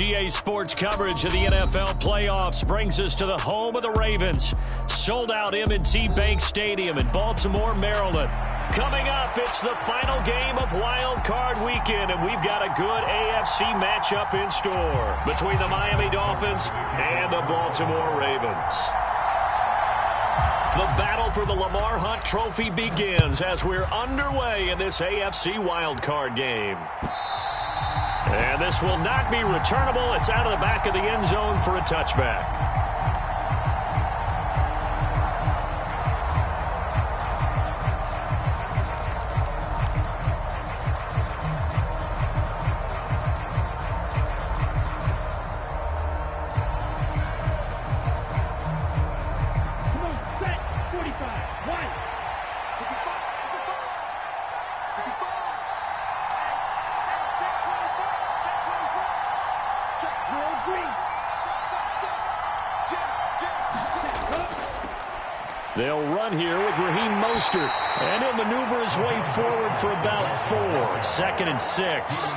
USDA Sports coverage of the NFL playoffs brings us to the home of the Ravens. Sold out M&T Bank Stadium in Baltimore, Maryland. Coming up, it's the final game of Wild Card Weekend, and we've got a good AFC matchup in store between the Miami Dolphins and the Baltimore Ravens. The battle for the Lamar Hunt Trophy begins as we're underway in this AFC wildcard game. And this will not be returnable. It's out of the back of the end zone for a touchback. They'll run here with Raheem Mostert, and he'll maneuver his way forward for about 4. 2nd and 6.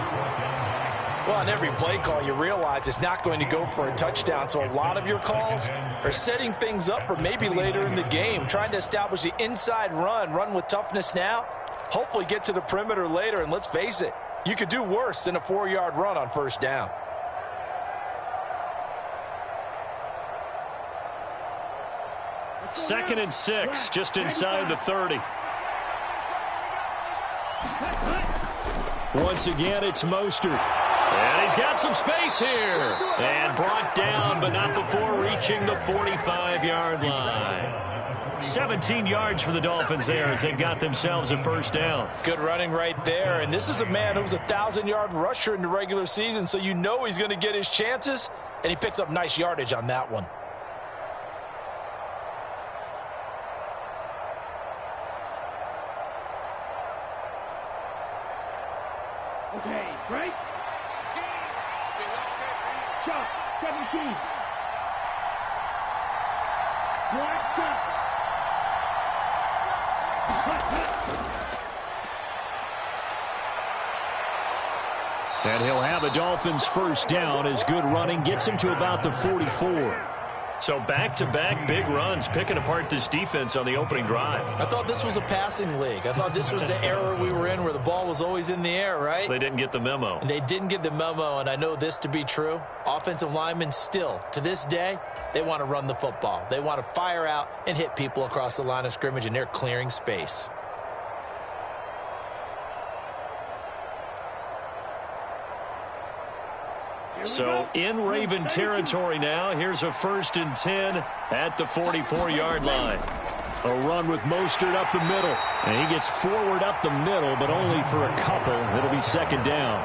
Well, on every play call, you realize it's not going to go for a touchdown, so a lot of your calls are setting things up for maybe later in the game, trying to establish the inside run with toughness now, hopefully get to the perimeter later, and let's face it, you could do worse than a 4-yard run on first down. Second and 6, just inside the 30. Once again, it's Mostert. And he's got some space here. And brought down, but not before reaching the 45-yard line. 17 yards for the Dolphins there as they've got themselves a first down. Good running right there. And this is a man who was a 1,000-yard rusher in the regular season, so you know he's going to get his chances. And he picks up nice yardage on that one. Okay, right? Shot, 17. Black shot. And he'll have a Dolphins first down as good running gets him to about the 44. So back-to-back big runs picking apart this defense on the opening drive. I thought this was a passing league. I thought this was the era we were in where the ball was always in the air, right? They didn't get the memo. And they didn't get the memo, and I know this to be true. Offensive linemen still, to this day, they want to run the football. They want to fire out and hit people across the line of scrimmage, and they're clearing space. So in Raven territory now. Here's a 1st and 10 at the 44-yard line. A run with Mostert up the middle. And he gets forward up the middle, but only for a couple. It'll be 2nd down.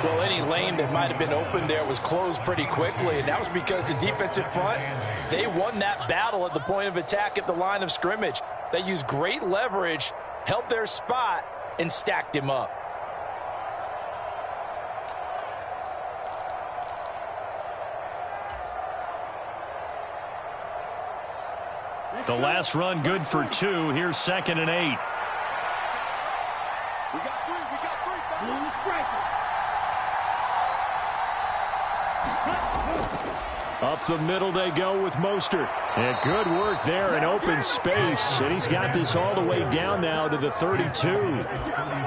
Well, any lane that might have been open there was closed pretty quickly, and that was because the defensive front, they won that battle at the point of attack at the line of scrimmage. They used great leverage, held their spot, and stacked him up. The last run good for 2. Here's 2nd and 8. We got 3. Blue striker. Up the middle they go with Mostert. And good work there in open space. And he's got this all the way down now to the 32.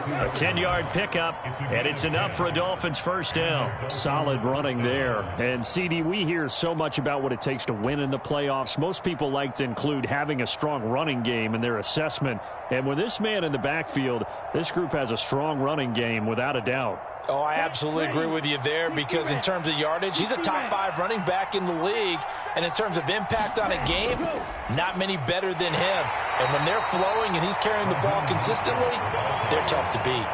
A 10-yard pickup, and it's enough for a Dolphins first down. Solid running there. And, CD, we hear so much about what it takes to win in the playoffs. Most people like to include having a strong running game in their assessment. And with this man in the backfield, this group has a strong running game without a doubt. Oh, I absolutely agree with you there because in terms of yardage, he's a top 5 running back in the league. And in terms of impact on a game, not many better than him. And when they're flowing and he's carrying the ball consistently, they're tough to beat.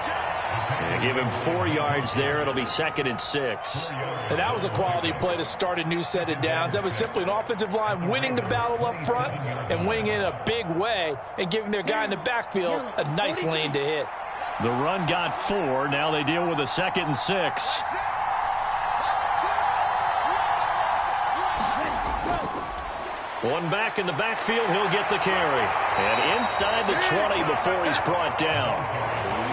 And give him 4 yards there. It'll be 2nd and 6. And that was a quality play to start a new set of downs. That was simply an offensive line winning the battle up front and winning it in a big way and giving their guy in the backfield a nice lane to hit. The run got 4. Now they deal with a 2nd and 6. One back in the backfield, he'll get the carry. And inside the 20 before he's brought down.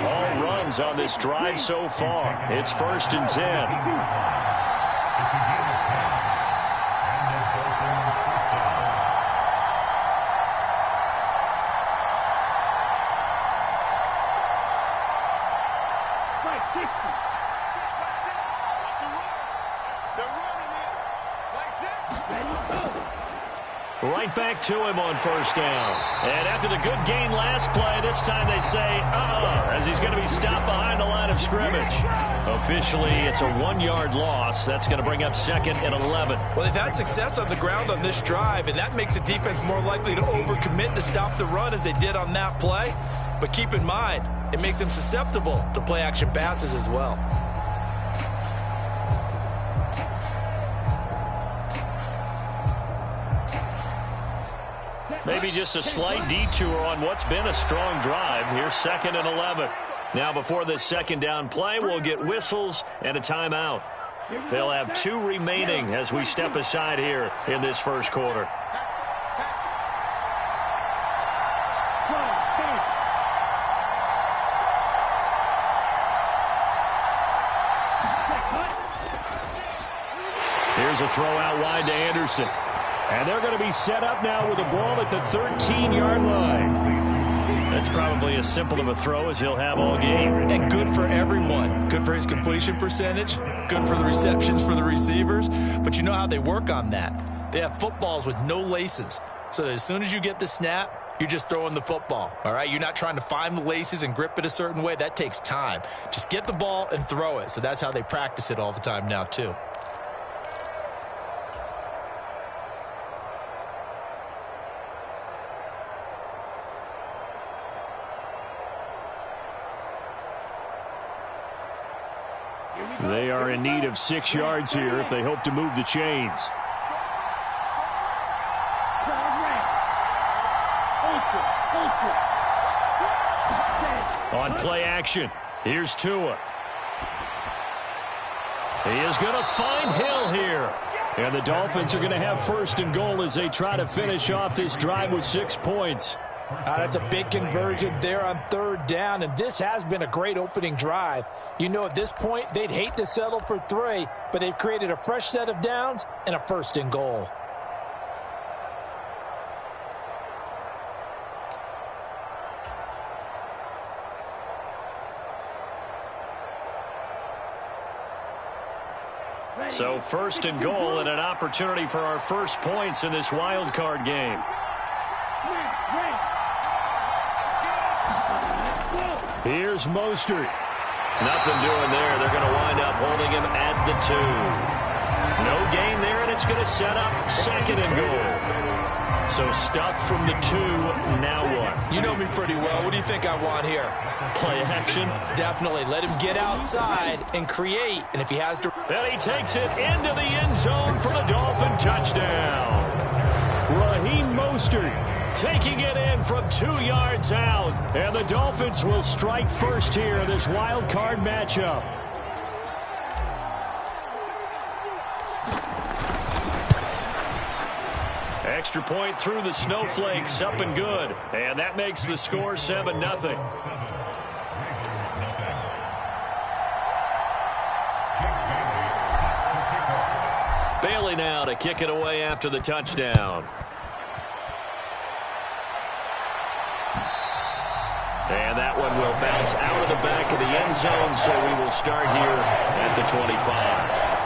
All runs on this drive so far. It's 1st and 10. Strike 60. Right back to him on first down. And after the good gain last play, this time they say, as he's going to be stopped behind the line of scrimmage. Officially, it's a 1-yard loss. That's going to bring up 2nd and 11. Well, they've had success on the ground on this drive, and that makes the defense more likely to overcommit to stop the run as they did on that play. But keep in mind, it makes them susceptible to play-action passes as well. Maybe just a slight detour on what's been a strong drive. Here's 2nd and 11. Now before this second down play, we'll get whistles and a timeout. They'll have 2 remaining as we step aside here in this first quarter. Here's a throw out wide to Anderson. And they're going to be set up now with the ball at the 13-yard line. That's probably as simple of a throw as he'll have all game. And good for everyone. Good for his completion percentage. Good for the receptions for the receivers. But you know how they work on that. They have footballs with no laces. So that as soon as you get the snap, you're just throwing the football. All right? You're not trying to find the laces and grip it a certain way. That takes time. Just get the ball and throw it. So that's how they practice it all the time now, too. They are in need of 6 yards here if they hope to move the chains. On play action, here's Tua. He is going to find Hill here. And the Dolphins are going to have 1st and goal as they try to finish off this drive with 6 points. That's a big conversion there on 3rd down, and this has been a great opening drive. You know, at this point, they'd hate to settle for 3, but they've created a fresh set of downs and a 1st and goal. So 1st and goal and an opportunity for our first points in this wild card game. Here's Mostert. Nothing doing there. They're going to wind up holding him at the 2. No gain there, and it's going to set up 2nd and goal. So stuff from the 2, now what? You know me pretty well. What do you think I want here? Play action? Definitely. Let him get outside and create, and if he has to... And he takes it into the end zone for the Dolphin touchdown. Raheem Mostert taking it in from 2 yards out. And the Dolphins will strike first here in this wild card matchup. Extra point through the snowflakes, up and good. And that makes the score 7-0. Bailey now to kick it away after the touchdown. And that one will bounce out of the back of the end zone, so we will start here at the 25.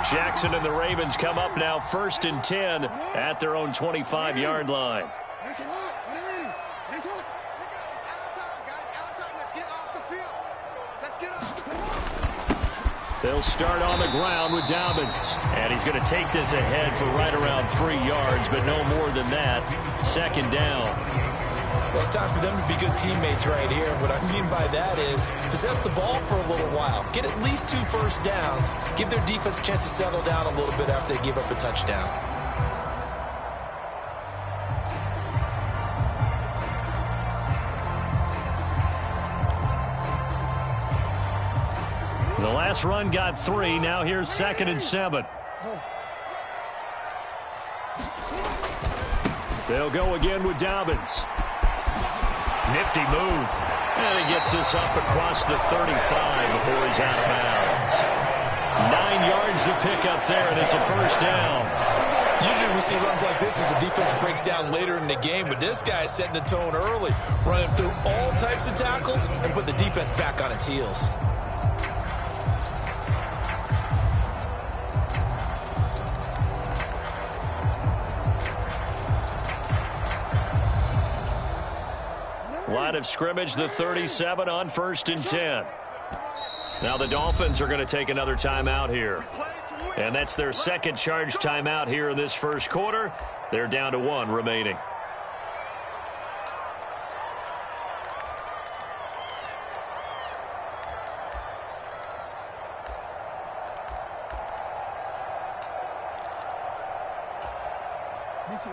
Jackson and the Ravens come up now 1st and 10 at their own 25-yard line. They'll start on the ground with Dobbins. And he's going to take this ahead for right around 3 yards, but no more than that. 2nd down. Well, it's time for them to be good teammates right here. What I mean by that is possess the ball for a little while. Get at least 2 first downs. Give their defense a chance to settle down a little bit after they give up a touchdown. The last run got 3. Now here's 2nd and 7. They'll go again with Dobbins. Nifty move. And he gets this up across the 35 before he's out of bounds. 9 yards to pick up there, and it's a first down. Usually we see runs like this as the defense breaks down later in the game, but this guy is setting the tone early, running through all types of tackles and put the defense back on its heels. Line of scrimmage, the 37 on 1st and 10. Now the Dolphins are going to take another timeout here. And that's their second charge timeout here in this first quarter. They're down to 1 remaining. Let's go.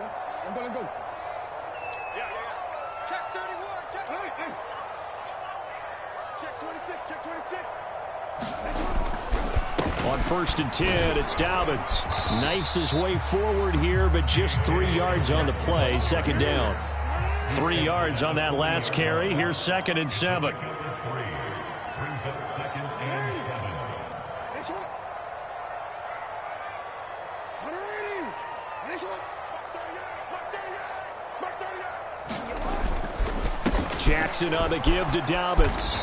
Check 31, check. Hey. Check 26, check 26. On 1st and 10, it's Dobbins. Knifes his way forward here, but just 3 yards on the play. 2nd down. 3 yards on that last carry. Here's 2nd and 7. Jackson on the give to Dobbins.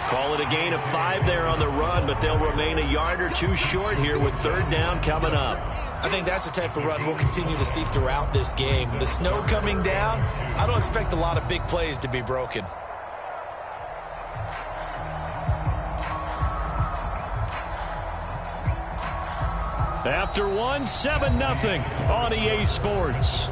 Call it a gain of 5 there on the run, but they'll remain a yard or 2 short here with 3rd down coming up. I think that's the type of run we'll continue to see throughout this game. With the snow coming down, I don't expect a lot of big plays to be broken. After 1, 7-0 on EA Sports.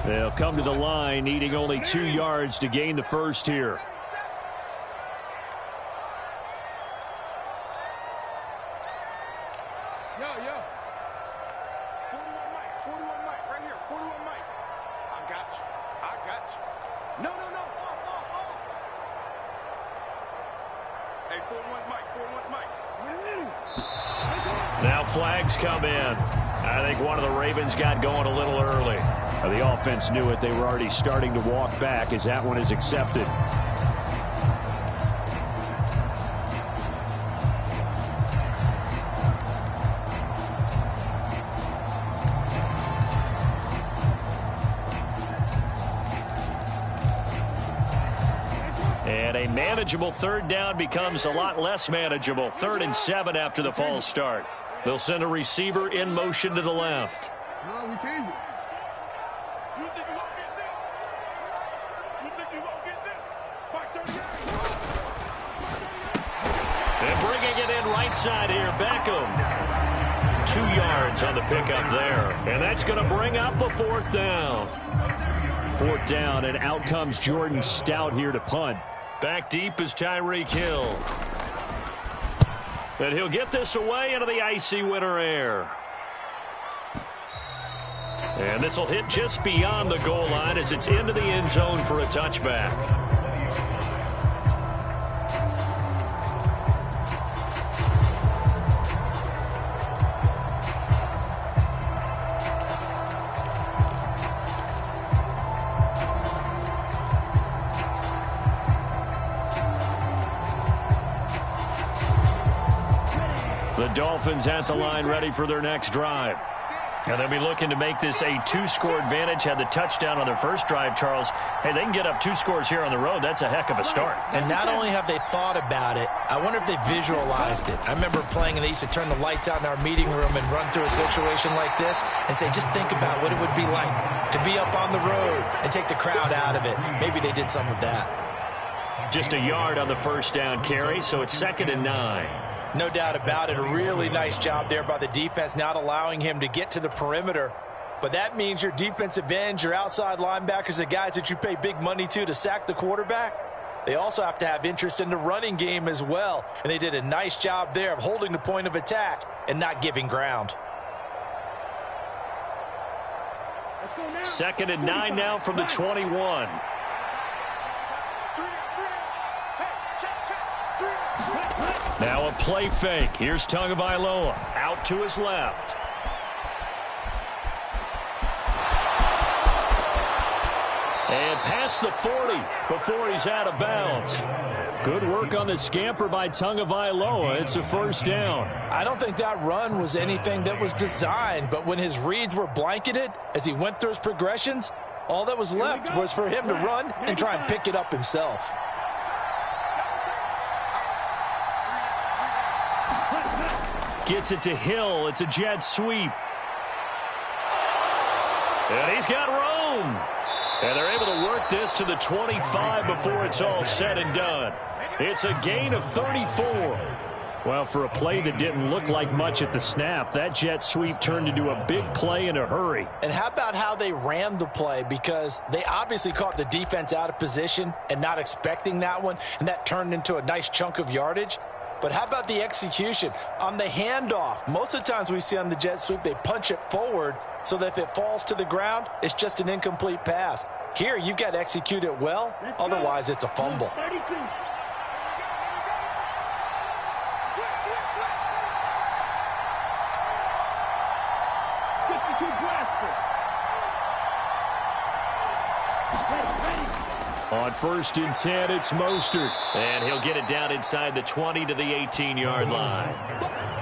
They'll come to the line, needing only 2 yards to gain the first here. Yo. 41 mic, right here. 41 mic. I got you. No. Hey, 41's mic. Now flags come in. I think one of the Ravens got going a little early. The offense knew it. They were already starting to walk back as that one is accepted. And a manageable 3rd down becomes a lot less manageable. 3rd and 7 after the false start. They'll send a receiver in motion to the left. No, we changed it. And bringing it in right side here, Beckham. 2 yards on the pickup there. And that's going to bring up a 4th down. 4th down, and out comes Jordan Stout here to punt. Back deep is Tyreek Hill. And he'll get this away into the icy winter air. And this will hit just beyond the goal line as it's into the end zone for a touchback. The Dolphins at the line ready for their next drive. And they'll be looking to make this a 2-score advantage. Had the touchdown on their first drive, Charles. Hey, they can get up 2 scores here on the road. That's a heck of a start. And not only have they thought about it, I wonder if they visualized it. I remember playing and they used to turn the lights out in our meeting room and run through a situation like this and say, just think about what it would be like to be up on the road and take the crowd out of it. Maybe they did some of that. Just a yard on the first down carry, so it's 2nd and 9. No doubt about it. A really nice job there by the defense, not allowing him to get to the perimeter. But that means your defensive ends, your outside linebackers, the guys that you pay big money to sack the quarterback, they also have to have interest in the running game as well. And they did a nice job there of holding the point of attack and not giving ground. 2nd and 9 now from the 21. Now a play fake. Here's Tagovailoa out to his left. And past the 40 before he's out of bounds. Good work on the scamper by Tagovailoa. It's a first down. I don't think that run was anything that was designed, but when his reads were blanketed as he went through his progressions, all that was left was for him to run and try and pick it up himself. Gets it to Hill. It's a jet sweep. And he's got room. And they're able to work this to the 25 before it's all said and done. It's a gain of 34. Well, for a play that didn't look like much at the snap, that jet sweep turned into a big play in a hurry. And how about how they ran the play? Because they obviously caught the defense out of position and not expecting that one, and that turned into a nice chunk of yardage. But how about the execution on the handoff? Most of the times we see on the jet sweep, they punch it forward so that if it falls to the ground, it's just an incomplete pass. Here, you've got to execute it well. Otherwise, it's a fumble. On 1st and 10, it's Mostert. And he'll get it down inside the 20 to the 18-yard line.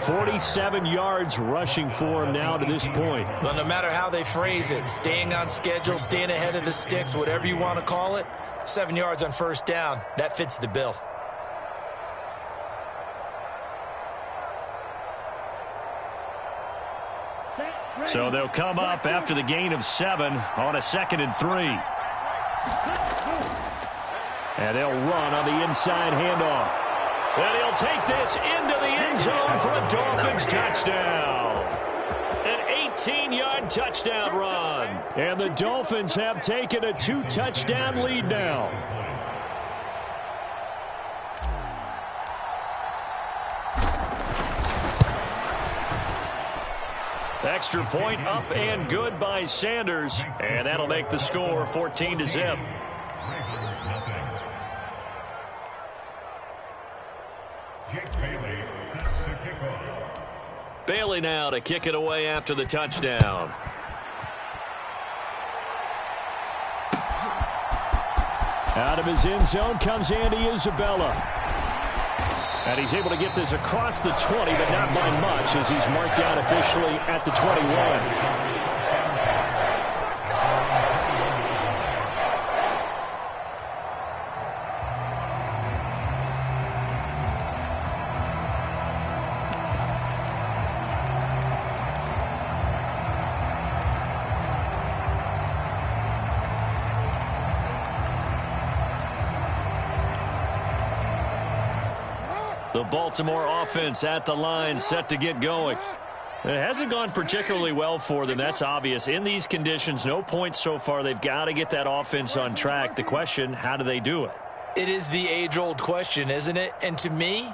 47 yards rushing for him now to this point. Well, no matter how they phrase it, staying on schedule, staying ahead of the sticks, whatever you want to call it, 7 yards on 1st down, that fits the bill. So they'll come up after the gain of 7 on a 2nd and 3. And they'll run on the inside handoff. And he'll take this into the end zone for a Dolphins touchdown. An 18-yard touchdown run. And the Dolphins have taken a 2-touchdown lead now. Extra point up and good by Sanders. And that'll make the score 14-0. Bailey now to kick it away after the touchdown. Out of his end zone comes Andy Isabella. And he's able to get this across the 20, but not by much as he's marked down officially at the 21. The Baltimore offense at the line, set to get going. It hasn't gone particularly well for them, that's obvious. In these conditions, no points so far. They've got to get that offense on track. The question, how do they do it? It is the age-old question, isn't it? And to me,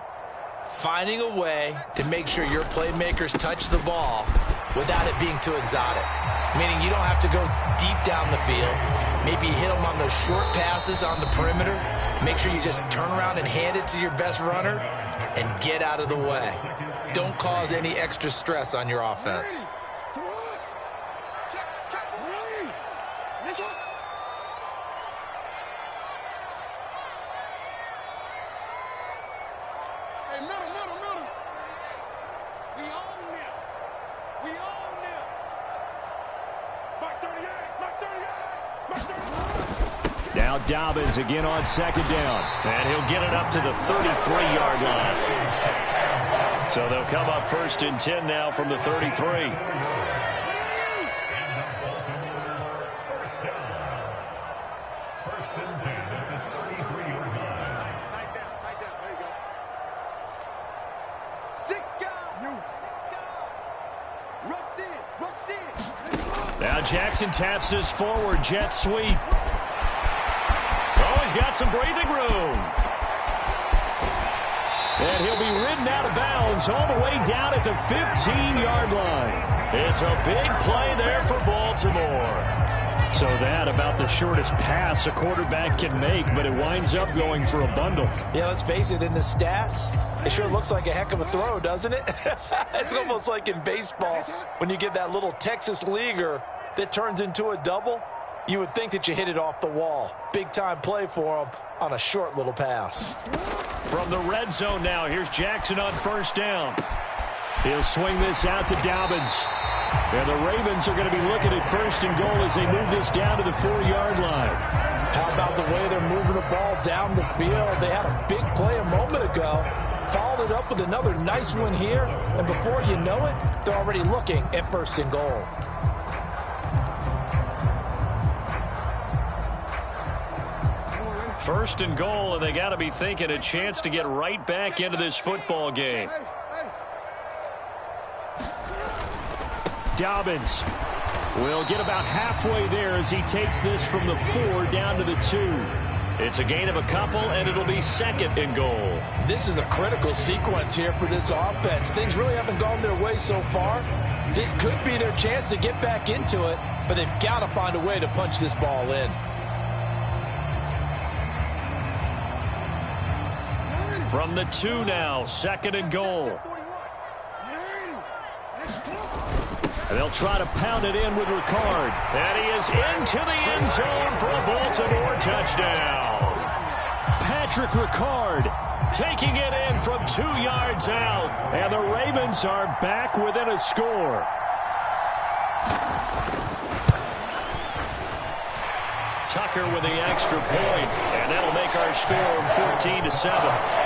finding a way to make sure your playmakers touch the ball without it being too exotic. Meaning you don't have to go deep down the field. Maybe hit them on those short passes on the perimeter. Make sure you just turn around and hand it to your best runner and get out of the way. Don't cause any extra stress on your offense. Now Dobbins again on 2nd down. And he'll get it up to the 33-yard line. So they'll come up 1st and 10 now from the 33. Now Jackson taps this forward jet sweep. Oh, he's got some breathing room. And he'll be ridden out of bounds is all the way down at the 15-yard line. It's a big play there for Baltimore. So that about the shortest pass a quarterback can make, but it winds up going for a bundle. Yeah, let's face it, in the stats, it sure looks like a heck of a throw, doesn't it? It's almost like in baseball when you get that little Texas leaguer that turns into a double. You would think that you hit it off the wall. Big-time play for him on a short little pass. From the red zone now, here's Jackson on first down. He'll swing this out to Dobbins. And the Ravens are going to be looking at first and goal as they move this down to the 4-yard line. How about the way they're moving the ball down the field? They had a big play a moment ago. Followed it up with another nice one here. And before you know it, they're already looking at first and goal. First and goal, and they got to be thinking a chance to get right back into this football game. Dobbins will get about halfway there as he takes this from the 4 down to the 2. It's a gain of a couple, and it'll be second and goal. This is a critical sequence here for this offense. Things really haven't gone their way so far. This could be their chance to get back into it, but they've got to find a way to punch this ball in. From the 2 now, second and goal. And they'll try to pound it in with Ricard. And he is into the end zone for a Baltimore touchdown. Patrick Ricard taking it in from 2 yards out. And the Ravens are back within a score. Tucker with the extra point, and that'll make our score 14-7.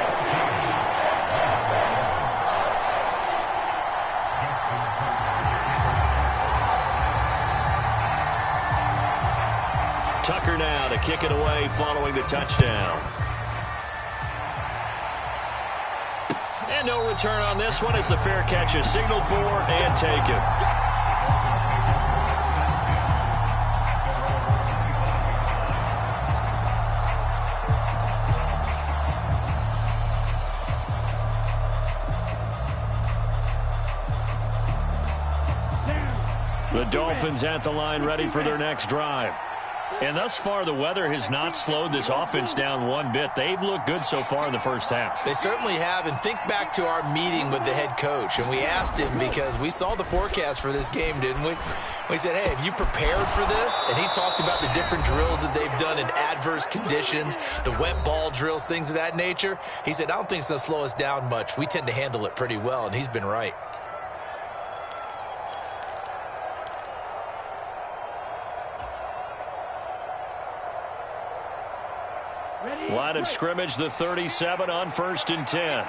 Tucker now to kick it away following the touchdown. And no return on this one as the fair catch is signaled for and taken. The Dolphins at the line ready for their next drive. And thus far, the weather has not slowed this offense down one bit. They've looked good so far in the first half. They certainly have. And think back to our meeting with the head coach. And we asked him because we saw the forecast for this game, didn't we? We said, hey, have you prepared for this? And he talked about the different drills that they've done in adverse conditions, the wet ball drills, things of that nature. He said, I don't think it's going to slow us down much. We tend to handle it pretty well, and he's been right. Line of scrimmage, the 37 on 1st and 10.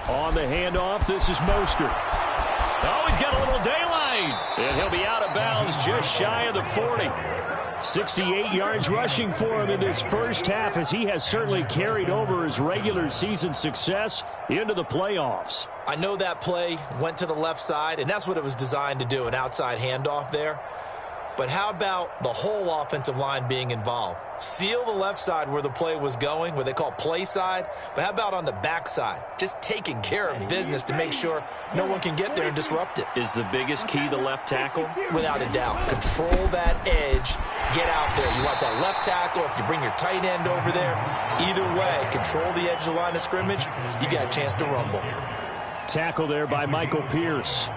On the handoff, this is Mostert. Oh, he's got a little daylight. And he'll be out of bounds just shy of the 40. 68 yards rushing for him in this first half as he has certainly carried over his regular season success into the playoffs. I know that play went to the left side, and that's what it was designed to do, an outside handoff there. But how about the whole offensive line being involved? Seal the left side where the play was going, where they call play side. But how about on the back side? Just taking care of business to make sure no one can get there and disrupt it. Is the biggest key the left tackle? Without a doubt. Control that edge. Get out there. You want that left tackle. If you bring your tight end over there, either way, control the edge of the line of scrimmage. You got a chance to rumble. Tackle there by Michael Pierce.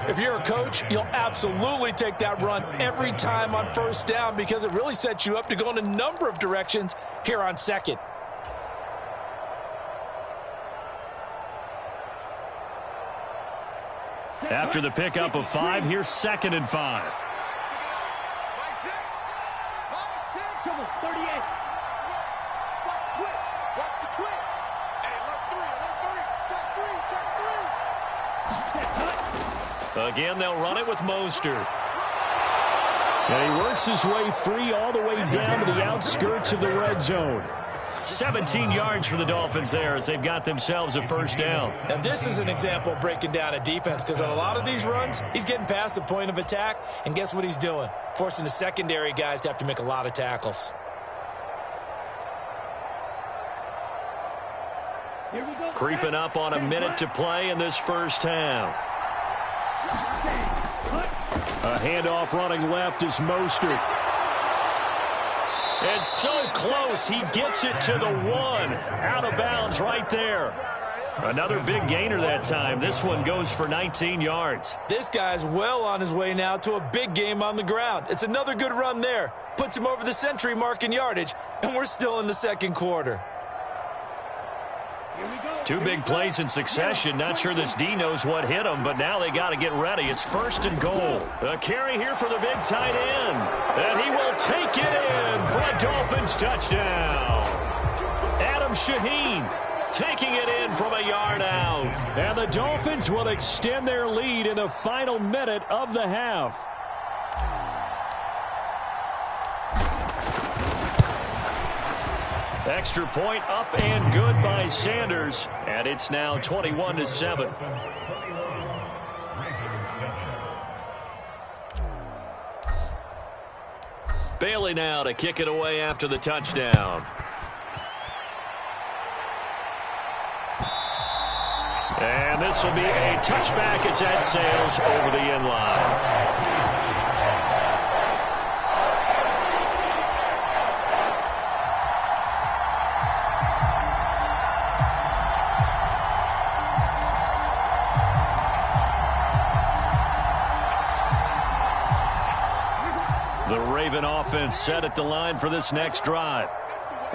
If you're a coach, you'll absolutely take that run every time on first down because it really sets you up to go in a number of directions here on second. After the pickup of 5, here's 2nd and 5. Come on, 38. Watch the twist. Watch the twist. Hey, alert 3. Check 3. Again, they'll run it with Mostert. And he works his way free all the way down to the outskirts of the red zone. 17 yards for the Dolphins there as they've got themselves a first down. And this is an example of breaking down a defense because on a lot of these runs, he's getting past the point of attack, and guess what he's doing? Forcing the secondary guys to have to make a lot of tackles. Creeping up on a minute to play in this first half. A handoff running left is Mostert. It's so close. He gets it to the 1. Out of bounds right there. Another big gainer that time. This one goes for 19 yards. This guy's well on his way now to a big game on the ground. It's another good run there. Puts him over the century mark in yardage, and we're still in the second quarter. Two big plays in succession. Not sure this D knows what hit him, but now they got to get ready. It's first and goal. A carry here for the big tight end. And he will take it in for a Dolphins touchdown. Adam Shaheen taking it in from a yard out. And the Dolphins will extend their lead in the final minute of the half. Extra point up and good by Sanders, and it's now 21-7. Bailey now to kick it away after the touchdown. And this will be a touchback as that sails over the end line. Offense set at the line for this next drive.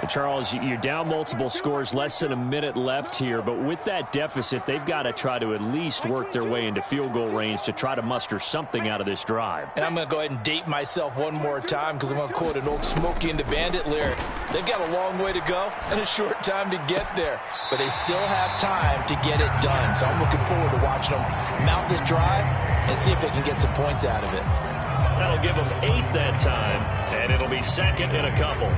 Charles, you're down multiple scores, less than a minute left here, but with that deficit, they've got to try to at least work their way into field goal range to try to muster something out of this drive. And I'm going to go ahead and date myself one more time because I'm going to quote an old Smokey and the Bandit lyric. They've got a long way to go and a short time to get there, but they still have time to get it done. So I'm looking forward to watching them mount this drive and see if they can get some points out of it. That'll give them 8 that time, and it'll be second in a couple.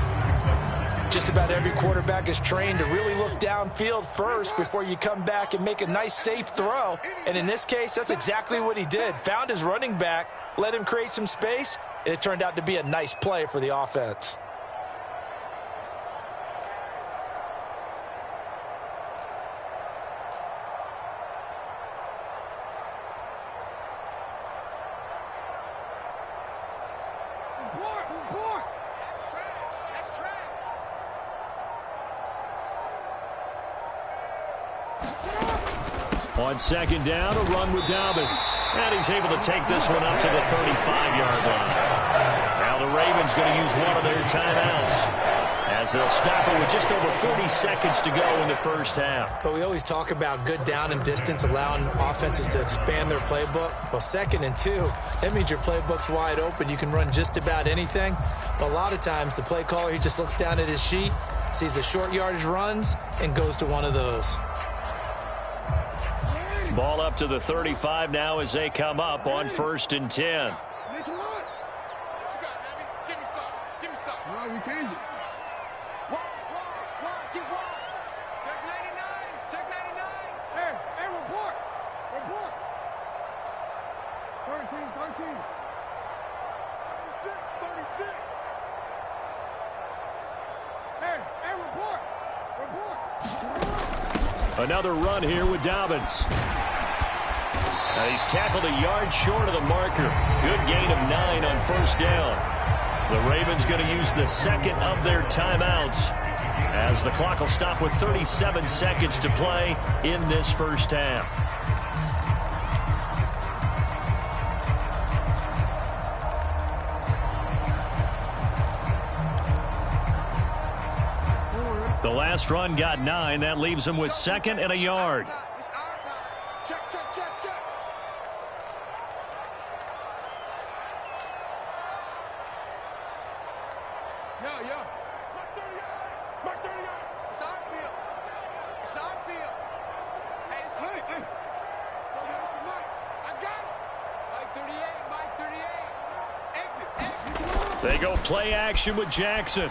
Just about every quarterback is trained to really look downfield first before you come back and make a nice, safe throw. And in this case, that's exactly what he did. Found his running back, let him create some space, and it turned out to be a nice play for the offense. On second down, a run with Dobbins. And he's able to take this one up to the 35-yard line. Now the Ravens going to use one of their timeouts as they'll stop it with just over 40 seconds to go in the first half. But we always talk about good down and distance, allowing offenses to expand their playbook. Well, 2nd and 2, that means your playbook's wide open. You can run just about anything. But a lot of times the play caller, he just looks down at his sheet, sees the short yardage runs, and goes to one of those. Ball up to the 35 now as they come up on 1st and 10. What you got, Abby? Give me some. Give me some. No, we changed it. Walk, get walk. Check 99. Check 99. Hey, report. 13. 36. Hey, report. Another run here with Dobbins. He's tackled a yard short of the marker. Good gain of 9 on 1st down. The Ravens going to use the second of their timeouts as the clock will stop with 37 seconds to play in this first half. The last run got 9. That leaves him with 2nd and a yard. It's our time. Check. Yeah. Mark 30 yard. It's our field. Hey, it's our field. Don't let the Mike. I got it. Mike 38. Exit. They go play action with Jackson.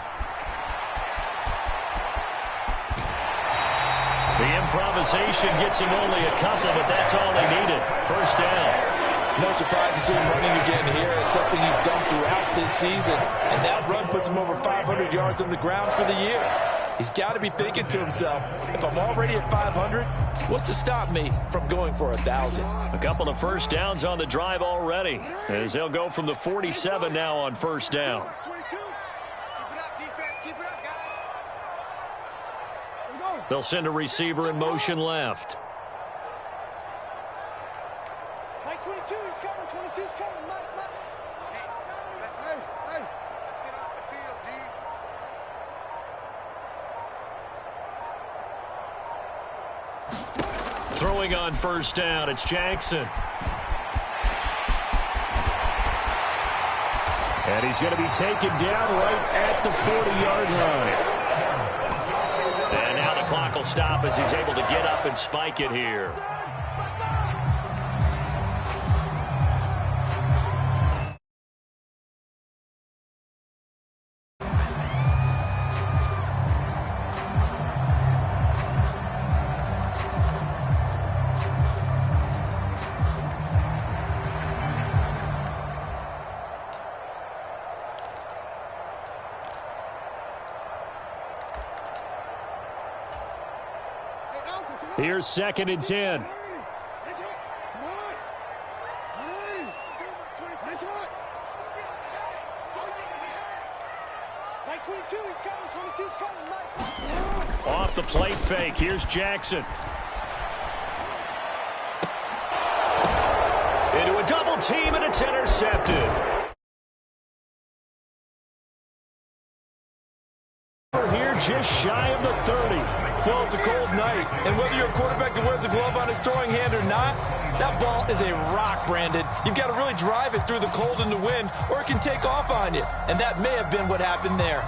improvisation gets him only a couple, but that's all they needed. First down. No surprise to see him running again here. It's something he's done throughout this season. And that run puts him over 500 yards on the ground for the year. He's got to be thinking to himself, if I'm already at 500, what's to stop me from going for 1,000? A couple of first downs on the drive already, as they'll go from the 47 now on first down. 22. Keep it up, defense. Keep it up, guys. Here we go. They'll send a receiver in motion left. Mike 22, he's coming. 22's coming. Mike. Hey, let's get off the field, D. Throwing on first down, it's Jackson. And he's going to be taken down right at the 40-yard line. And now the clock will stop as he's able to get up and spike it here. Here's 2nd and 10. Mike 22, he's coming. 22's coming. Mike. Off the play fake. Here's Jackson. Into a double team, and it's intercepted. Here, just shy of the 30. Well, it's a cold night, and whether you're a quarterback that wears a glove on his throwing hand or not, that ball is a rock, Brandon. You've got to really drive it through the cold and the wind, or it can take off on you, and that may have been what happened there.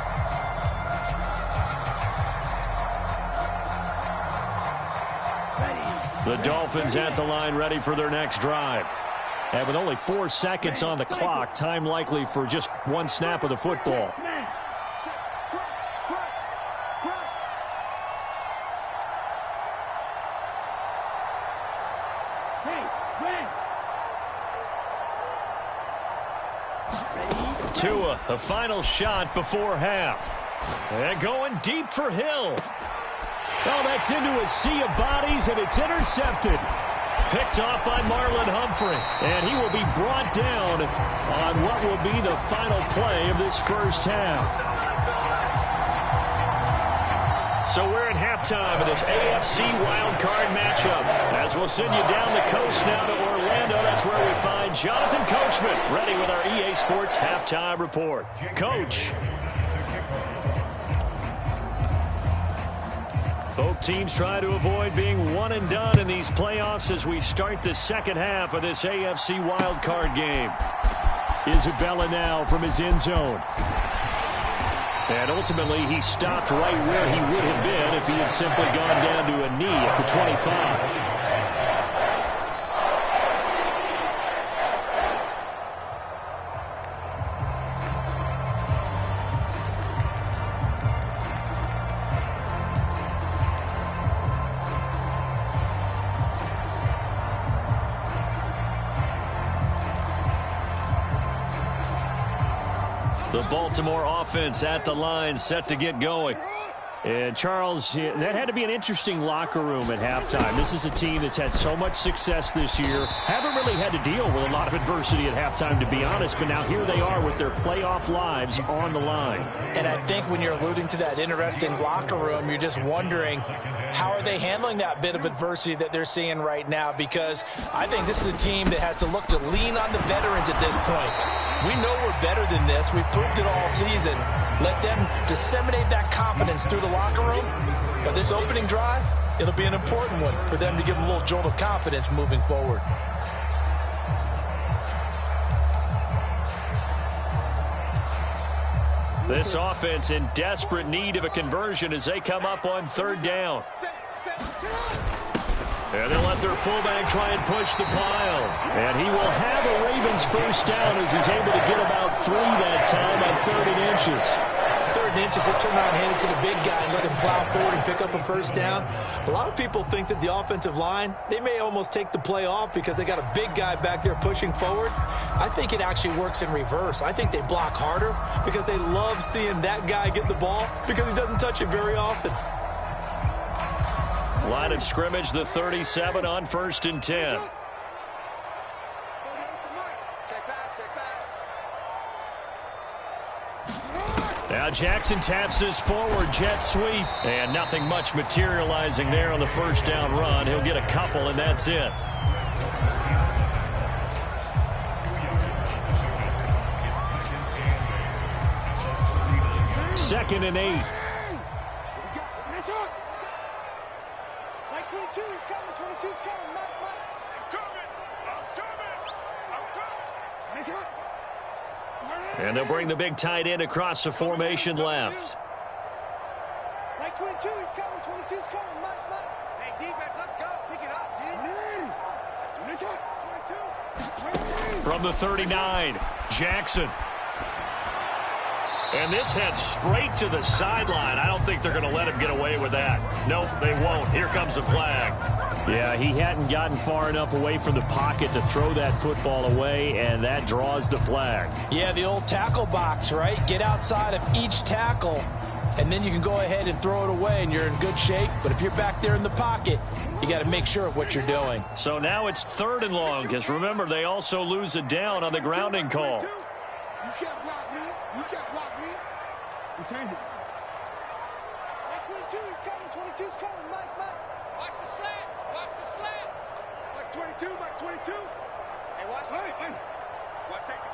The Dolphins at the line, ready for their next drive. And with only 4 seconds on the clock, time likely for just one snap of the football. Tua, a final shot before half. And going deep for Hill. Oh, that's into a sea of bodies, and it's intercepted. Picked off by Marlon Humphrey. And he will be brought down on what will be the final play of this first half. So we're at halftime of this AFC wildcard matchup. As we'll send you down the coast now to Orlando, that's where we find Jonathan Coachman, ready with our EA Sports halftime report. Coach. Both teams try to avoid being one and done in these playoffs as we start the second half of this AFC wildcard game. Isabella now from his end zone. And ultimately, he stopped right where he would have been if he had simply gone down to a knee at the 25. The Baltimore offense at the line, set to get going. And, Charles, that had to be an interesting locker room at halftime. This is a team that's had so much success this year. Haven't really had to deal with a lot of adversity at halftime, to be honest. But now here they are with their playoff lives on the line. And I think when you're alluding to that interesting locker room, you're just wondering, how are they handling that bit of adversity that they're seeing right now? Because I think this is a team that has to look to lean on the veterans at this point. We know we're better than this. We've proved it all season. Let them disseminate that confidence through the locker room. But this opening drive, it'll be an important one for them to give them a little jolt of confidence moving forward. This offense in desperate need of a conversion as they come up on third down. And they'll let their fullback try and push the pile. And he will have a Ravens first down as he's able to get about 3 that time on 3rd and inches. 3rd 3rd and inches, just turn around and hand it to the big guy and let him plow forward and pick up a first down. A lot of people think that the offensive line, they may almost take the play off because they got a big guy back there pushing forward. I think it actually works in reverse. I think they block harder because they love seeing that guy get the ball because he doesn't touch it very often. Line of scrimmage, the 37 on 1st and 10. Now Jackson taps his forward jet sweep, and nothing much materializing there on the first down run. He'll get a couple, and that's it. Second and 8. Like 22, he's coming. 22's coming. Mike. I'm coming. And they'll bring the big tight end across the formation left. Like 22, he's coming. 22's coming. Mike. Hey, defense, let's go. Pick it up, D. 22. From the 39, Jackson. And this heads straight to the sideline. I don't think they're going to let him get away with that. Nope, they won't. Here comes the flag. Yeah, he hadn't gotten far enough away from the pocket to throw that football away, and that draws the flag. Yeah, the old tackle box, right? Get outside of each tackle, and then you can go ahead and throw it away, and you're in good shape. But if you're back there in the pocket, you got to make sure of what you're doing. So now it's 3rd and long, because remember, they also lose a down on the grounding call. You can't block me. We changed it. Like 22, he's coming. 22's coming. Mike. Watch the slant. Watch 22. Hey, watch that. Watch safety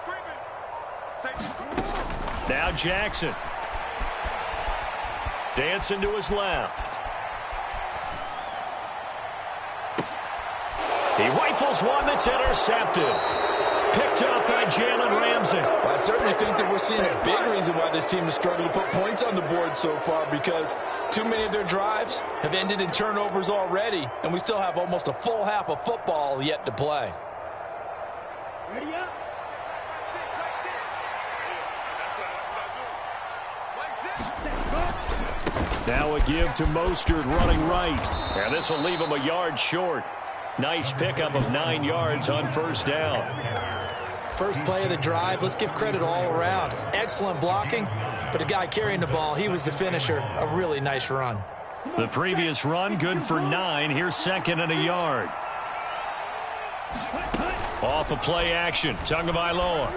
creeping. Now Jackson. Dancing to his left. He rifles one that's intercepted. Picked up by Jalen Ramsey. Well, I certainly think that we're seeing a big reason why this team has struggled to put points on the board so far, because too many of their drives have ended in turnovers already, and we still have almost a full half of football yet to play. Ready up. Now a give to Mostert running right. And this will leave him a yard short. Nice pickup of 9 yards on first down. First play of the drive, let's give credit all around. Excellent blocking, but the guy carrying the ball, he was the finisher. A really nice run. The previous run, good for 9. Here's 2nd and a yard. Off of play action, Tagovailoa.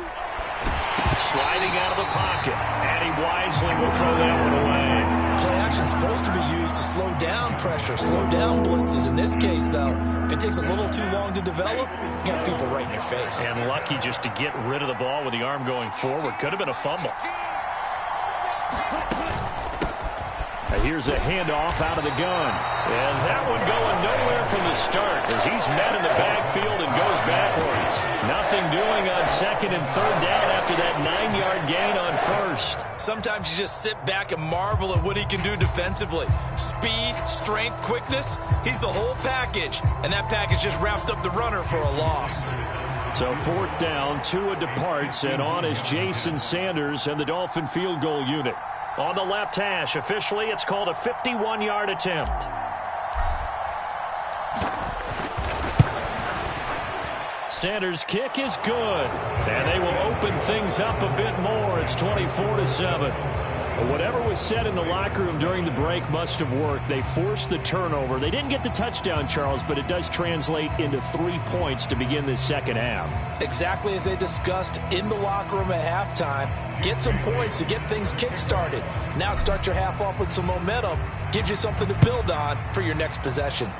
Sliding out of the pocket, and he wisely will throw that one away. Play action is supposed to be used to slow down pressure, slow down blitzes. In this case, though, if it takes a little too long to develop, you got people right in your face. And lucky just to get rid of the ball with the arm going forward. Could have been a fumble. Here's a handoff out of the gun. And that one going nowhere from the start as he's met in the backfield and goes backwards. Nothing doing on 2nd and 3rd down after that 9-yard gain on 1st. Sometimes you just sit back and marvel at what he can do defensively. Speed, strength, quickness, he's the whole package. And that package just wrapped up the runner for a loss. So 4th down, Tua departs, and on is Jason Sanders and the Dolphin field goal unit. On the left hash, officially, it's called a 51-yard attempt. Sanders' kick is good, and they will open things up a bit more. It's 24-7. Whatever was said in the locker room during the break must have worked. They forced the turnover. They didn't get the touchdown, Charles, but it does translate into 3 points to begin this second half. Exactly as they discussed in the locker room at halftime. Get some points to get things kick-started. Now start your half off with some momentum. Gives you something to build on for your next possession.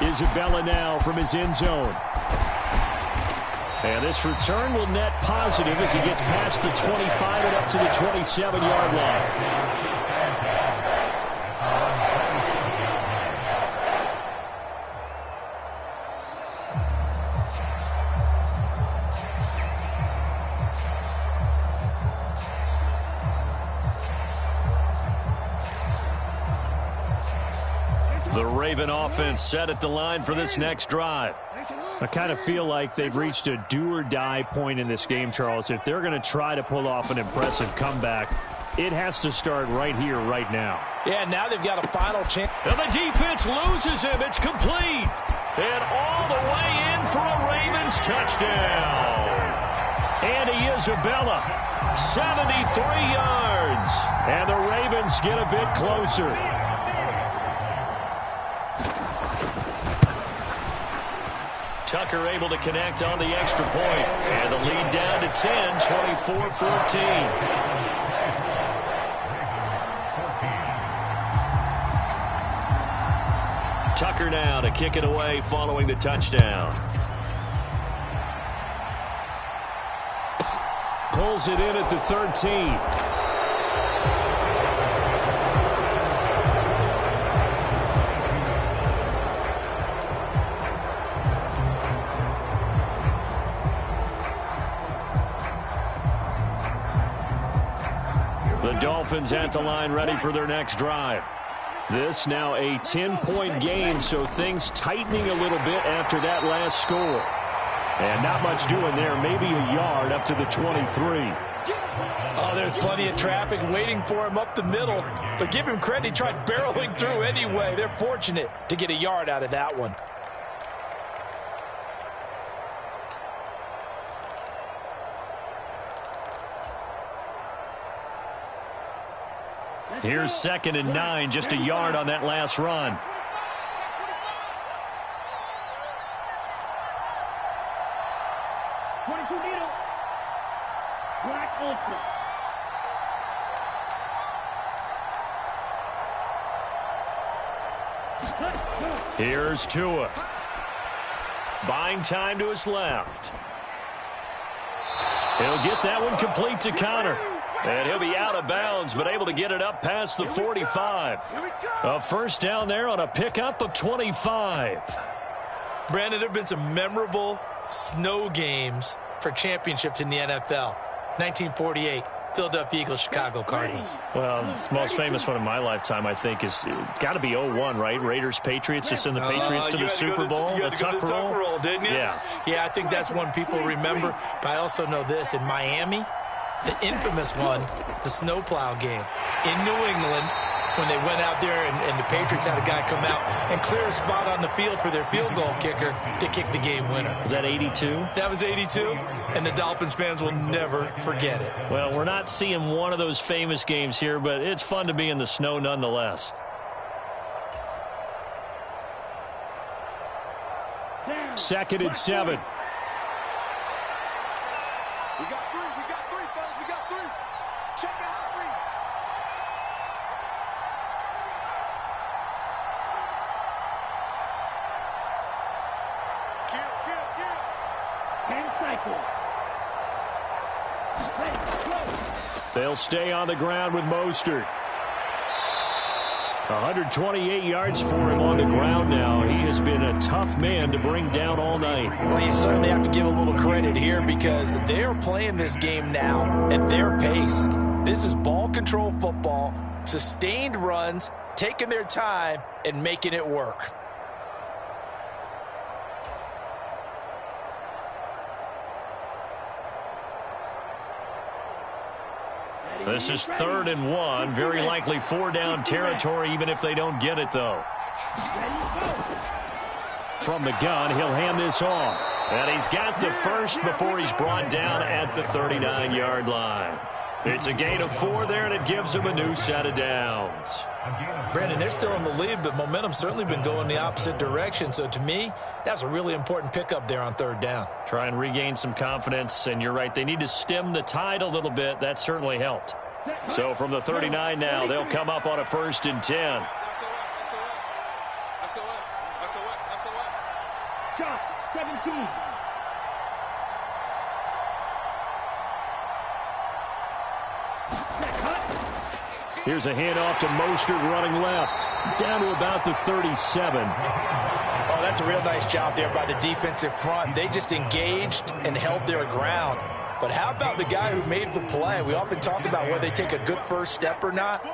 Isabella now from his end zone. And this return will net positive as he gets past the 25 and up to the 27-yard line. The Raven offense set at the line for this next drive. I kind of feel like they've reached a do-or-die point in this game, Charles. If they're going to try to pull off an impressive comeback, it has to start right here, right now. Yeah, now they've got a final chance. And the defense loses him. It's complete. And all the way in for a Ravens touchdown. Andy Isabella, 73 yards. And the Ravens get a bit closer. Tucker able to connect on the extra point. And the lead down to 10, 24-14. Tucker now to kick it away following the touchdown. Pulls it in at the 13. The Dolphins at the line ready for their next drive. This now a 10-point game, so things tightening a little bit after that last score. And not much doing there, maybe a yard up to the 23. Oh, there's plenty of traffic waiting for him up the middle. But give him credit, he tried barreling through anyway. They're fortunate to get a yard out of that one. Here's 2nd and 9, just a yard on that last run. Here's Tua. Buying time to his left. He'll get that one complete to Connor. And he'll be out of bounds, but able to get it up past the 45. A first down there on a pickup of 25. Brandon, there have been some memorable snow games for championships in the NFL. 1948, Philadelphia Eagles, Chicago Cardinals. Well, the most famous one in my lifetime, I think, is got to be 01, right? Raiders, Patriots, to send the Patriots to the Super Bowl. You had to go to the Tuck roll, didn't you? Yeah. Yeah, I think that's one people remember. But I also know this. In Miami, the infamous one, the snowplow game in New England, when they went out there and the Patriots had a guy come out and clear a spot on the field for their field goal kicker to kick the game winner. Is that 82? That was 82, and the Dolphins fans will never forget it. Well, we're not seeing one of those famous games here, but it's fun to be in the snow nonetheless. Second and 7. We got three, fellas. We got three. Check the hot read. They'll stay on the ground with Mostert. 128 yards for him on the ground now. He has been a tough man to bring down all night. Well, you certainly have to give a little credit here because they are playing this game now at their pace. This is ball control football, sustained runs, taking their time and making it work. This is 3rd and 1. Very likely 4-down territory, even if they don't get it, though. From the gun, he'll hand this off. And he's got the first before he's brought down at the 39-yard line. It's a gain of 4 there, and it gives him a new set of downs. Brandon, they're still in the lead, but momentum's certainly been going the opposite direction. So to me, that's a really important pickup there on 3rd down. Try and regain some confidence, and you're right. They need to stem the tide a little bit. That certainly helped. So from the 39 now, they'll come up on a 1st and 10. Shot 17. Here's a handoff to Mostert running left. Down to about the 37. Oh, that's a real nice job there by the defensive front. They just engaged and held their ground. But how about the guy who made the play? We often talk about whether they take a good first step or not.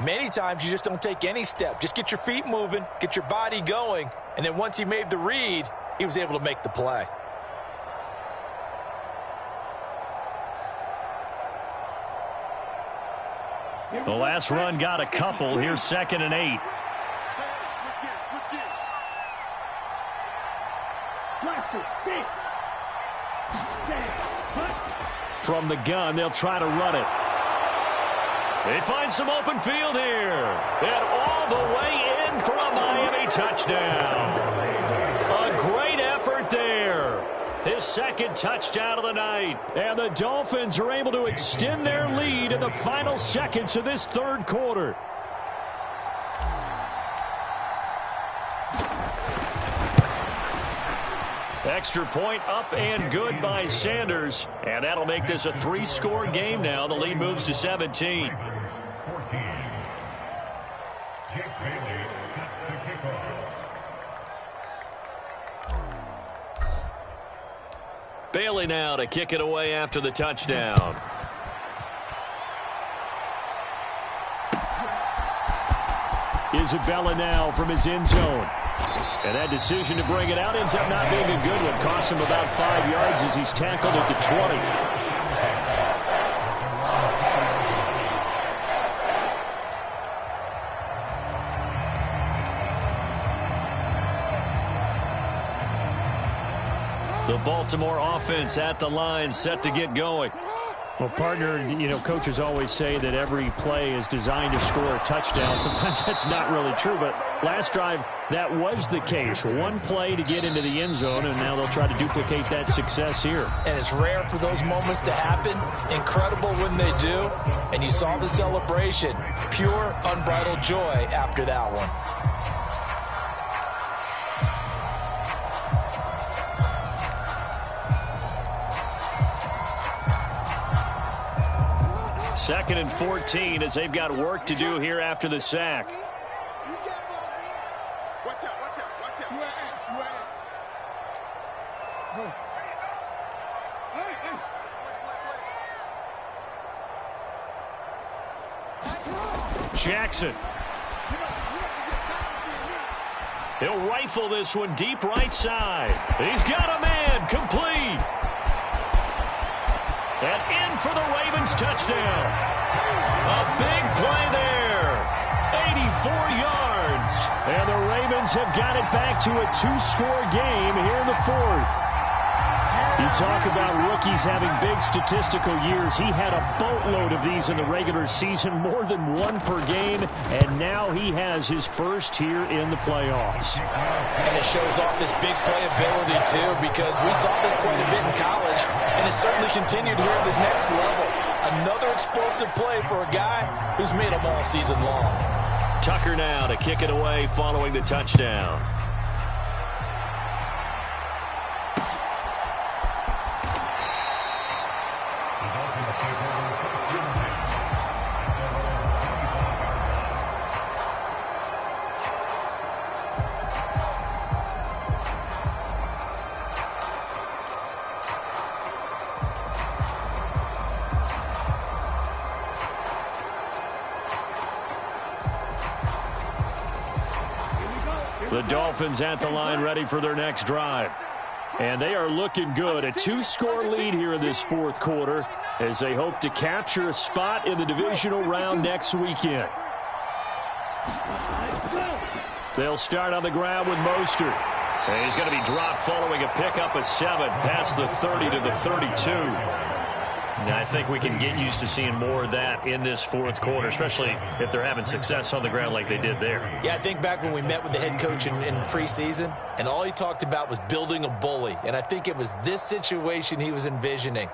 Many times you just don't take any step. Just get your feet moving, get your body going, and then once he made the read, he was able to make the play. The last run got a couple. Here's 2nd and 8. From the gun, they'll try to run it. They find some open field here. And all the way in for a Miami touchdown. A great effort there. His 2nd touchdown of the night. And the Dolphins are able to extend their lead in the final seconds of this 3rd quarter. Extra point up and good by Sanders. And that'll make this a 3-score game now. The lead moves to 17. Bailey now to kick it away after the touchdown. Isabella now from his end zone. And that decision to bring it out ends up not being a good one. Cost him about 5 yards as he's tackled at the 20. The Baltimore offense at the line, set to get going. Well, partner, you know, coaches always say that every play is designed to score a touchdown. Sometimes that's not really true, but last drive, that was the case. One play to get into the end zone, and now they'll try to duplicate that success here. And it's rare for those moments to happen. Incredible when they do. And you saw the celebration. Pure, unbridled joy after that one. Second and 14 as they've got work to do here after the sack. Watch out, watch out, watch out. Jackson. He'll rifle this one deep right side. He's got a man complete. And in for the Ravens touchdown. A big play there. 84 yards. And the Ravens have got it back to a 2-score game here in the 4th. You talk about rookies having big statistical years. He had a boatload of these in the regular season, more than 1 per game, and now he has his first here in the playoffs. And it shows off his big playability, too, because we saw this quite a bit in college, and it certainly continued here at the next level. Another explosive play for a guy who's made them all season long. Tucker now to kick it away following the touchdown. The Dolphins at the line ready for their next drive. And they are looking good. A 2-score lead here in this 4th quarter as they hope to capture a spot in the divisional round next weekend. They'll start on the ground with Mostert. And he's going to be dropped following a pickup of 7 past the 30 to the 32. And I think we can get used to seeing more of that in this 4th quarter, especially if they're having success on the ground like they did there. Yeah, I think back when we met with the head coach in preseason, and all he talked about was building a bully. And I think it was this situation he was envisioning.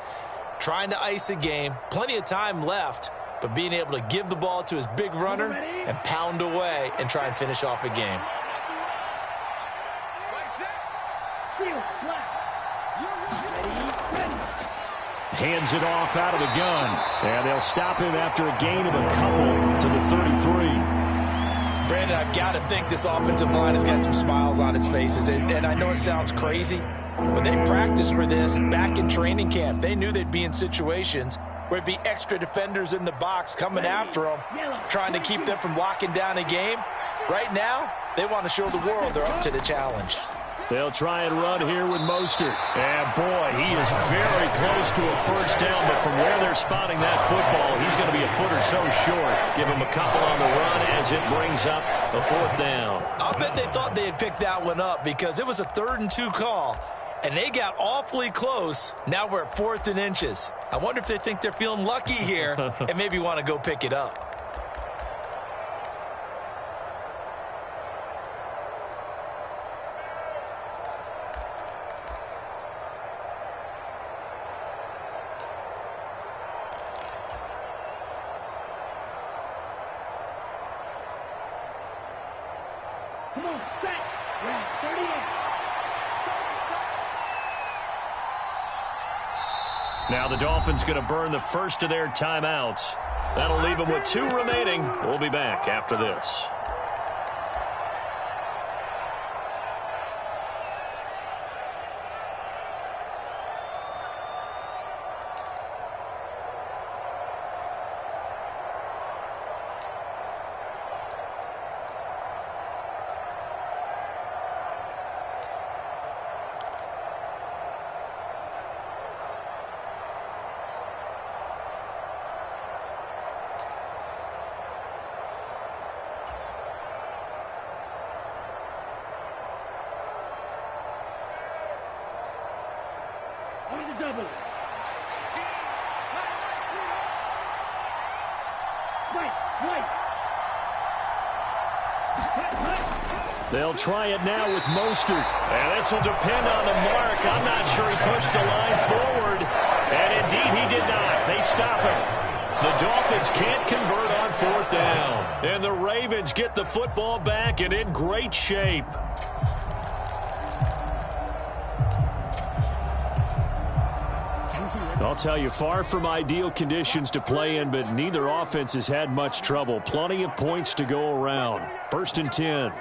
Trying to ice a game, plenty of time left, but being able to give the ball to his big runner and pound away and try and finish off a game. Hands it off out of the gun. And they'll stop him after a gain of a couple to the 33. Brandon, I've got to think this offensive line has got some smiles on its faces. And I know it sounds crazy, but they practiced for this back in training camp. They knew they'd be in situations where it'd be extra defenders in the box coming after them, trying to keep them from locking down a game. Right now, they want to show the world they're up to the challenge. They'll try and run here with Mostert. And, boy, he is very close to a first down, but from where they're spotting that football, he's going to be a foot or so short. Give him a couple on the run as it brings up a fourth down. I'll bet they thought they had picked that one up because it was a 3rd and 2 call, and they got awfully close. Now we're at 4th and inches. I wonder if they think they're feeling lucky here and maybe want to go pick it up. Come on, set. 38. Now the Dolphins going to burn the first of their timeouts. That'll leave them with 2 remaining. We'll be back after this. Double. They'll try it now with Mostert. And this will depend on the mark. I'm not sure he pushed the line forward. And indeed he did not. They stop him. The Dolphins can't convert on 4th down. And the Ravens get the football back and in great shape. I'll tell you, far from ideal conditions to play in, but neither offense has had much trouble. Plenty of points to go around. 1st and 10.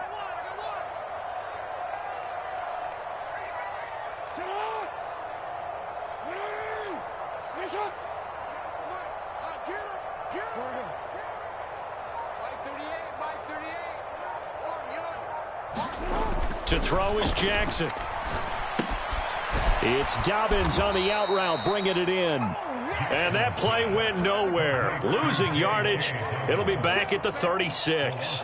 To throw is Jackson. It's Dobbins on the out route, bringing it in. And that play went nowhere. Losing yardage. It'll be back at the 36.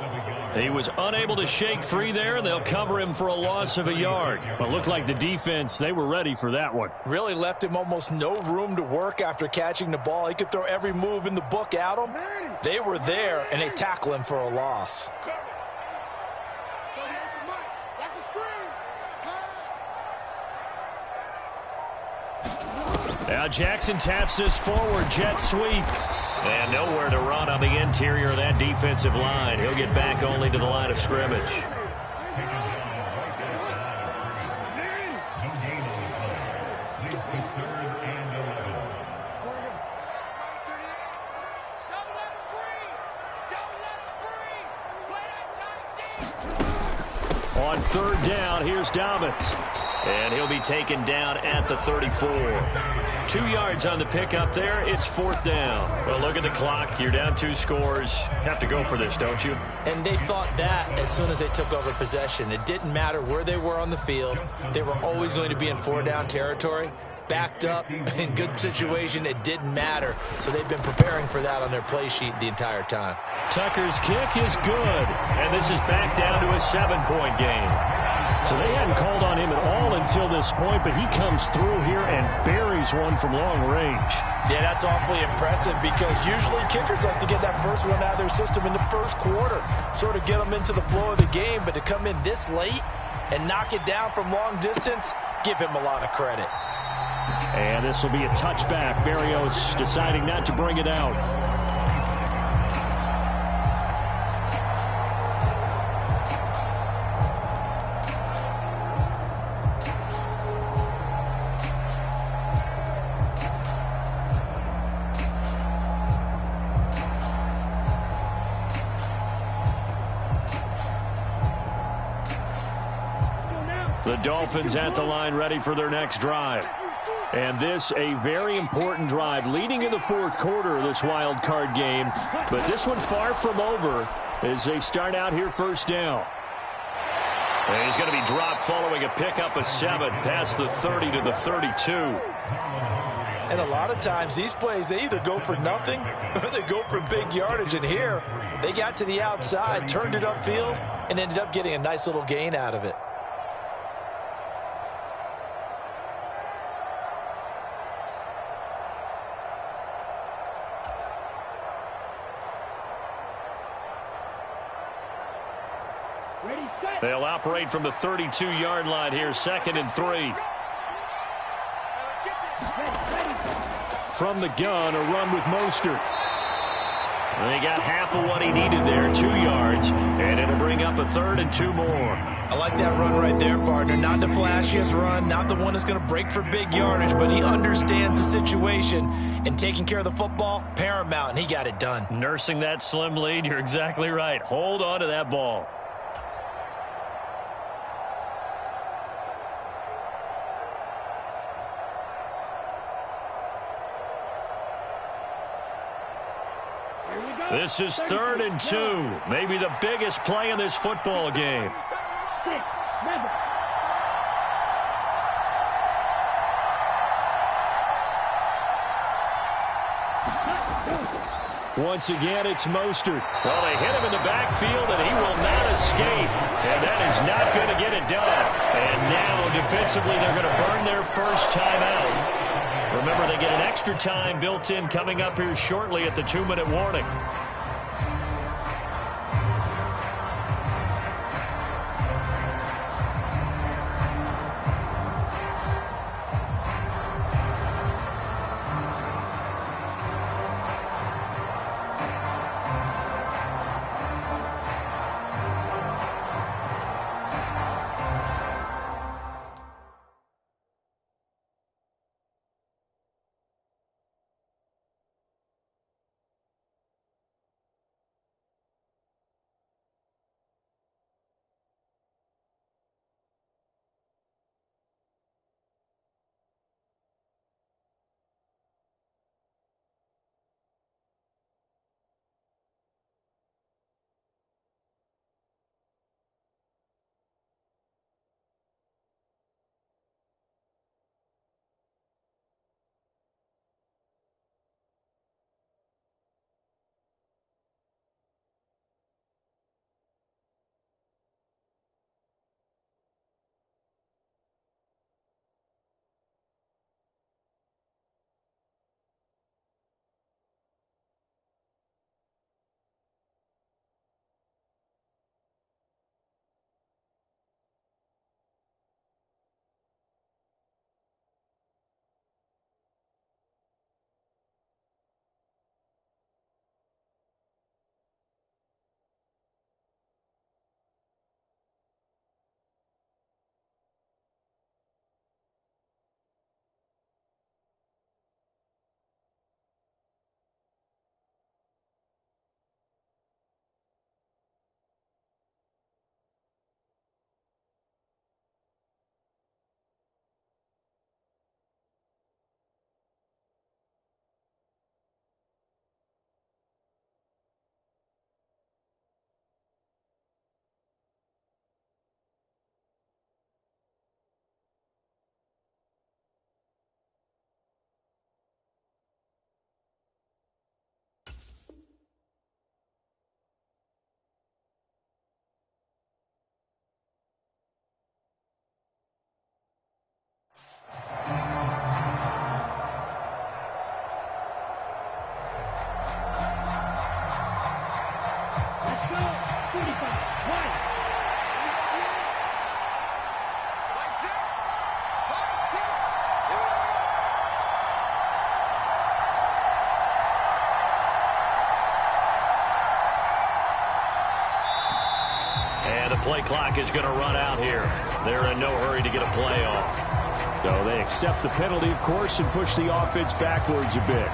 He was unable to shake free there, and they'll cover him for a loss of a yard. But it looked like the defense, they were ready for that one. Really left him almost no room to work after catching the ball. He could throw every move in the book at him. They were there, and they tackle him for a loss. Now Jackson taps this forward, jet sweep. And nowhere to run on the interior of that defensive line. He'll get back only to the line of scrimmage. On 3rd down, here's Dobbins. And he'll be taken down at the 34. 2 yards on the pickup there. It's 4th down. Well, look at the clock. You're down 2 scores. Have to go for this, don't you? And they thought that as soon as they took over possession. It didn't matter where they were on the field. They were always going to be in 4-down territory. Backed up, in good situation, it didn't matter. So they've been preparing for that on their play sheet the entire time. Tucker's kick is good. And this is back down to a 7-point game. So they hadn't called on him at all until this point, but he comes through here and buries one from long range. Yeah, that's awfully impressive because usually kickers like to get that first one out of their system in the first quarter, sort of get them into the flow of the game, but to come in this late and knock it down from long distance, give him a lot of credit. And this will be a touchback. Berrios deciding not to bring it out. The Dolphins at the line, ready for their next drive. And this, a very important drive, leading in the 4th quarter of this wild card game. But this one far from over as they start out here 1st down. And he's going to be dropped following a pickup of 7 past the 30 to the 32. And a lot of times these plays, they either go for nothing or they go for big yardage. And here, they got to the outside, turned it upfield, and ended up getting a nice little gain out of it. They'll operate from the 32-yard line here, 2nd and 3. From the gun, a run with Mostert. They got half of what he needed there, 2 yards, and it'll bring up a 3rd and 2 more. I like that run right there, partner. Not the flashiest run, not the one that's going to break for big yardage, but he understands the situation, and taking care of the football, paramount, and he got it done. Nursing that slim lead, you're exactly right. Hold on to that ball. This is 3rd and 2. Maybe the biggest play in this football game. Once again, it's Mostert. Well, they hit him in the backfield, and he will not escape. And that is not going to get it done. And now, defensively, they're going to burn their first time out. Remember, they get an extra time built in coming up here shortly at the 2-minute warning. Play clock is going to run out here. They're in no hurry to get a play off. So they accept the penalty, of course, and push the offense backwards a bit.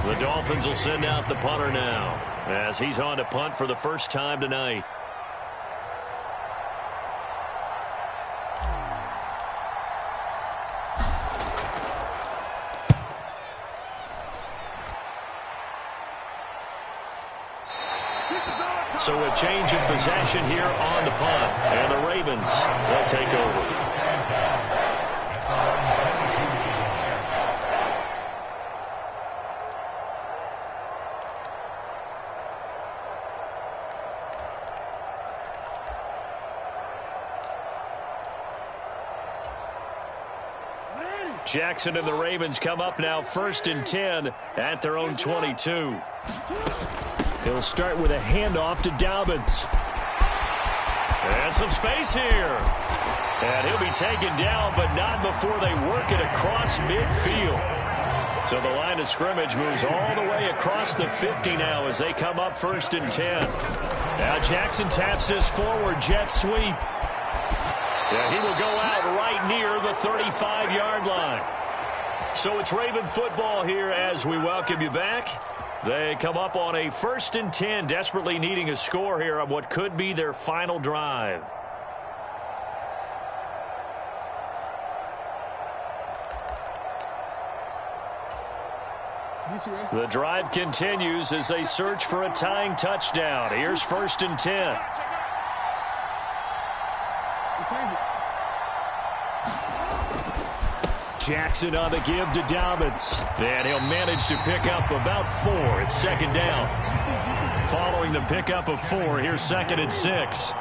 The Dolphins will send out the punter now as he's on to punt for the first time tonight. This is our So a change of possession here on the punt. And the Ravens will take over. Jackson and the Ravens come up now 1st and 10 at their own 22. He'll start with a handoff to Dobbins. And some space here. And he'll be taken down, but not before they work it across midfield. So the line of scrimmage moves all the way across the 50 now as they come up 1st and 10. Now Jackson taps this forward jet sweep. Yeah, he will go out right near the 35-yard line. So it's Raven football here as we welcome you back. They come up on a 1st and 10, desperately needing a score here on what could be their final drive. The drive continues as they search for a tying touchdown. Here's 1st and 10. Jackson on the give to Dobbins. And he'll manage to pick up about 4. It's 2nd down. Following the pickup of 4, here's 2nd and 6.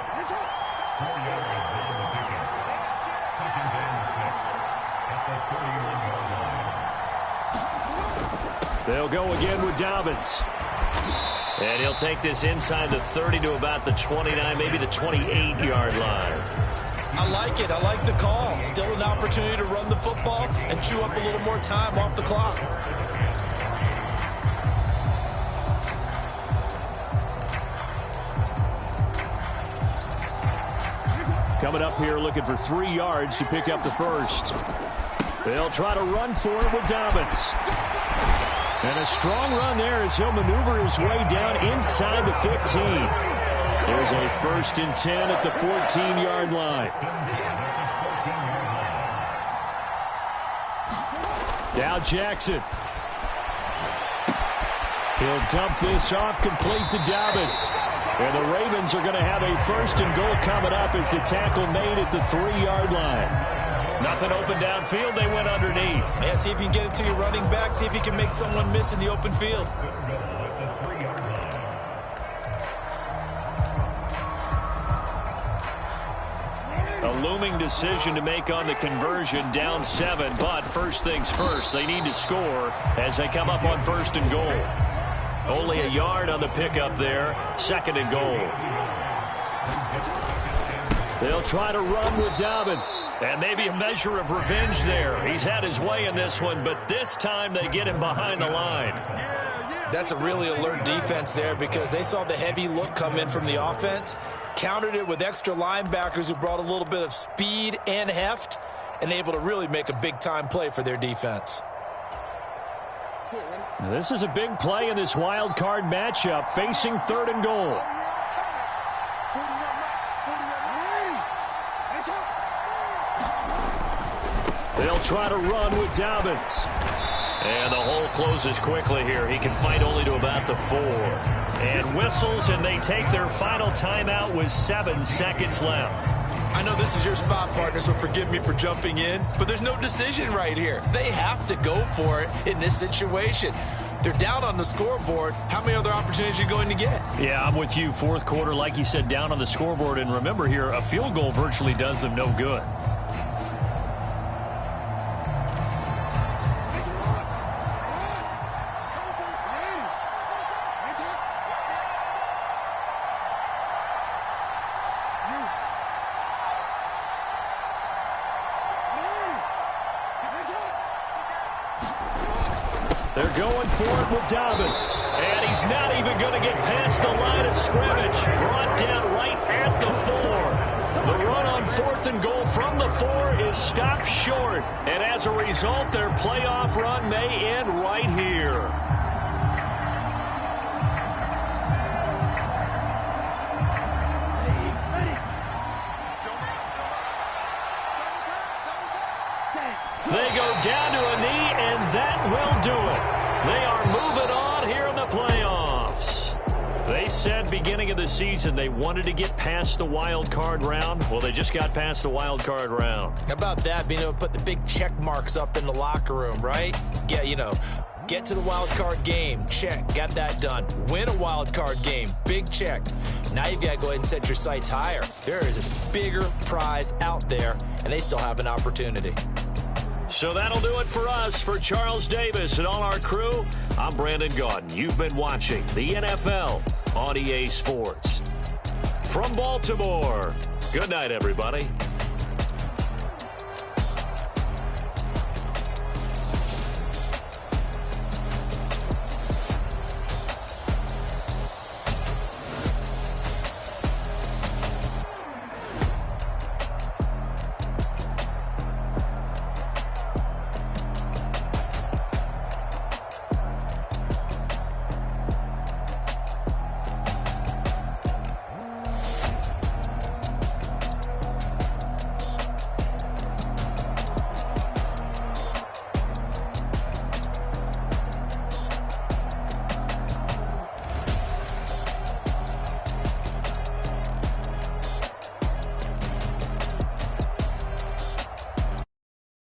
They'll go again with Dobbins. And he'll take this inside the 30 to about the 29, maybe the 28-yard line. I like it. I like the call. Still an opportunity to run the football and chew up a little more time off the clock. Coming up here looking for 3 yards to pick up the first. They'll try to run for it with Dobbins. And a strong run there as he'll maneuver his way down inside the 15. There's a 1st and 10 at the 14-yard line. Now Jackson. He'll dump this off complete to Dobbins. And the Ravens are going to have a 1st and goal coming up as the tackle made at the 3-yard line. Nothing open downfield. They went underneath. Yeah, see if you can get it to your running back. See if you can make someone miss in the open field. A looming decision to make on the conversion, down 7, but first things first, they need to score as they come up on 1st and goal. Only a yard on the pickup there, 2nd and goal. They'll try to run with Dobbins. And maybe a measure of revenge there. He's had his way in this one, but this time they get him behind the line. That's a really alert defense there because they saw the heavy look come in from the offense, countered it with extra linebackers who brought a little bit of speed and heft, and able to really make a big-time play for their defense. This is a big play in this wild card matchup, facing 3rd and goal. They'll try to run with Dobbins. And the hole closes quickly here. He can fight only to about the 4. And whistles, and they take their final timeout with 7 seconds left. I know this is your spot, partner, so forgive me for jumping in, but there's no decision right here. They have to go for it in this situation. They're down on the scoreboard. How many other opportunities are you going to get? Yeah, I'm with you. 4th quarter, like you said, down on the scoreboard. And remember here, a field goal virtually does them no good. They're going for it with Dobbins. And he's not even going to get past the line of scrimmage. Brought down right at the 4. The run on 4th and goal from the 4 is stopped short. And as a result, their playoff run may end right here. They go down to a knee, and that will do it. They are moving on here in the playoffs. They said beginning of the season they wanted to get past the wild card round. Well, they just got past the wild card round. How about that, being able to put the big check marks up in the locker room, right? Get to the wild card game, check, got that done. Win a wild card game, big check. Now you've got to go ahead and set your sights higher. There is a bigger prize out there, and they still have an opportunity. So that'll do it for us. For Charles Davis and all our crew, I'm Brandon Gaudin. You've been watching the NFL on EA Sports. From Baltimore, good night, everybody.